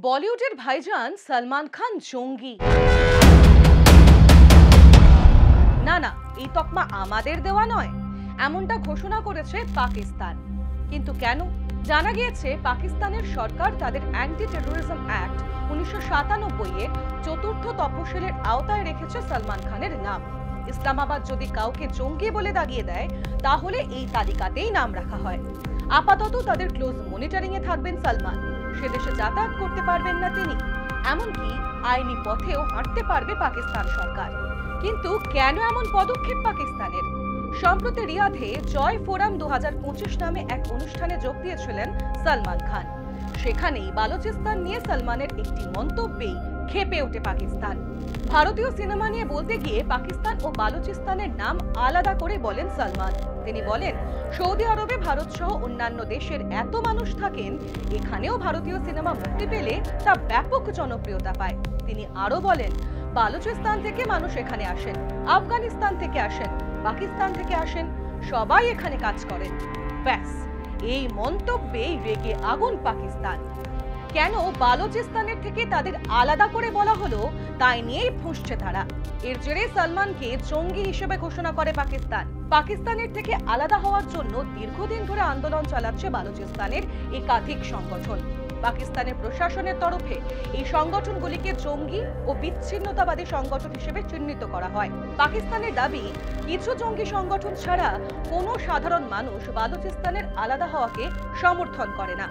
বলিউডের ভাইজান সলমান খান জঙ্গি। না না, এই তকমা আমাদের দেওয়া নয়, এমনটা ঘোষণা করেছে পাকিস্তান। কিন্তু কেন? জানা গিয়েছে পাকিস্তানের সরকার তাদের অ্যান্টি টেরোরিজম অ্যাক্ট 1997 এর চতুর্থ তফসিলের আওতায় রেখেছে সলমান খানের নাম। ইসলামাবাদ যদি কাউকে জঙ্গি বলে দাগিয়ে দেয় তাহলে এই তালিকাতেই নাম রাখা হয়। আপাতত তাদের ক্লোজ মনিটরিং এ থাকবেন সলমান। সে দেশে যাতায়াত করতে পারবেন না তিনি, এমনকি আইনি পথেও হাঁটতে পারবে পাকিস্তান সরকার। কিন্তু কেন এমন পদক্ষেপ পাকিস্তানের? সম্প্রতি রিয়াধে জয় ফোরাম 2025 নামে এক অনুষ্ঠানে যোগ দিয়েছিলেন সলমান খান। সেখানেই বালুচিস্তান নিয়ে সলমানের একটি মন্তব্যেই ক্ষেপে ওঠে পাকিস্তান। ভারতীয় সিনেমা নিয়ে বলতে গিয়ে পাকিস্তান ও বালুচিস্তানের নাম আলাদা করে বলেন সলমান। তিনি বলেন, সৌদি আরবে ভারত সহ অন্যান্য দেশের এত মানুষ থাকেন, এখানেও ভারতীয় সিনেমা মুক্তি পেলে তা ব্যাপক জনপ্রিয়তা পায়। তিনি আরো বলেন, বালুচিস্তান থেকে মানুষ এখানে আসেন, আফগানিস্তান থেকে আসেন, পাকিস্তান থেকে আসেন, সবাই এখানে কাজ করেন। ব্যাস, এই মন্তব্যে রেগে আগুন পাকিস্তান। কেন বালুচিস্তানের থেকে তাদের আলাদা করে বলা হলো তাই নিয়েই ফুঁসছে তারা। এর জেরে সলমানকে জঙ্গি হিসেবে ঘোষণা করে পাকিস্তান। পাকিস্তানের থেকে আলাদা হওয়ার জন্য দীর্ঘদিন ধরে আন্দোলন চালাচ্ছে বালুচিস্তানের একাধিক সংগঠন। পাকিস্তানের প্রশাসনের তরফে এই সংগঠনগুলিকে জঙ্গি ও বিচ্ছিন্নতাবাদী সংগঠন হিসেবে চিহ্নিত করা হয়। পাকিস্তানের দাবি, কিছু জঙ্গি সংগঠন ছাড়া কোনো সাধারণ মানুষ বালুচিস্তানের আলাদা হওয়াকে সমর্থন করে না।